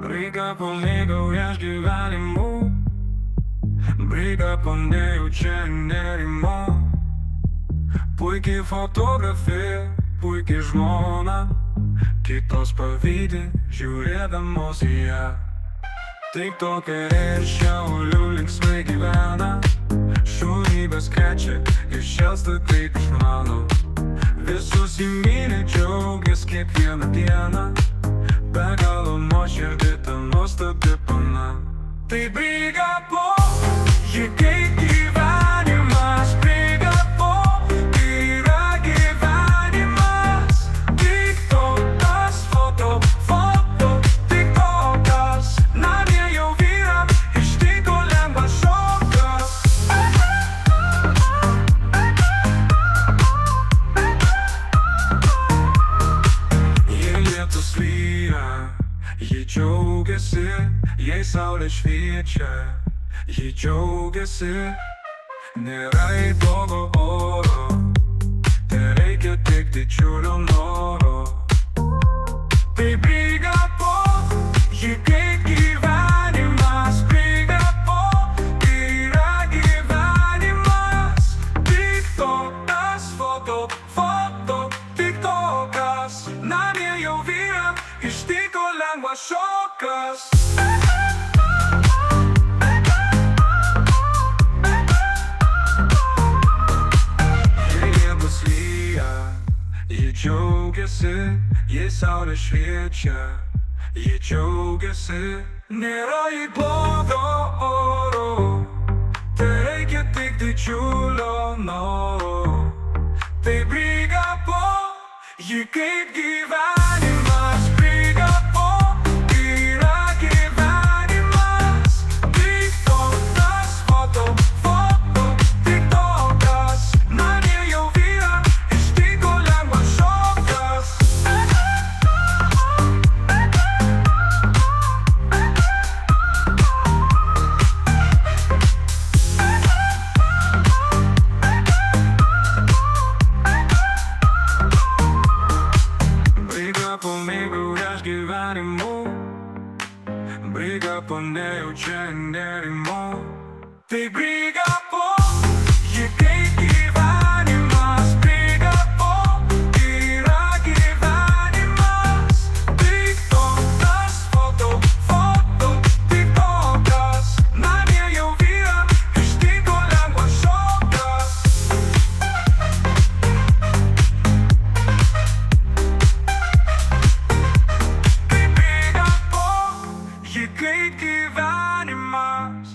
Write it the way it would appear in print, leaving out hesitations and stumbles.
Briga po mėgaujas gyvenimu, briga po nejaučia nerimo. Puikiai fotografė, puikiai žmona, kitos pavydi žiūrėdamos į ją. Taip tokia ir šiaulių linksmai gyvena, šunybės krečia ir šelsta taip išmano. Visus įmyli, džiaugias kiekvieną dieną, be galo nuoširdį ta nuostabi pana. Tai briga po, ji kaip gyvenimas, briga po, yra gyvenimas. TikTokas, TikTokas, namie jau vyrą ištiko lengvas šokas. Jei lietus lyja, ji džiaugiasi, jei saulė šviečia, ji džiaugiasi. Nėra į blogo oro, tereikia tik didžiulio noro. Tai briga po, ji kaip gyvenimas, briga po, yra gyvenimas. TikTokas, TikTokas, namie jau vyrą ištiko lengvas šokas. Ji džiaugiasi, jei saulė šviečia, ji džiaugiasi. Nėra į blogo oro, tereikia tik didžiulio noro. Tai briga po, ji kaip gyvenimas, briga po, yra gyvenimas. TikTokas, TikTokas, namie jau vyrą ištiko lengvas šokas. Briga po mėgaujas gyvenimu, briga po nejaučia nerimo. Tai briga po, ji kaip gyvenimas, briga po, yra gyvenimas. TikTokas, TikTokas, namie jau vyrą ištiko lengvas šokas. Tai briga po, ji kaip gyvenimas.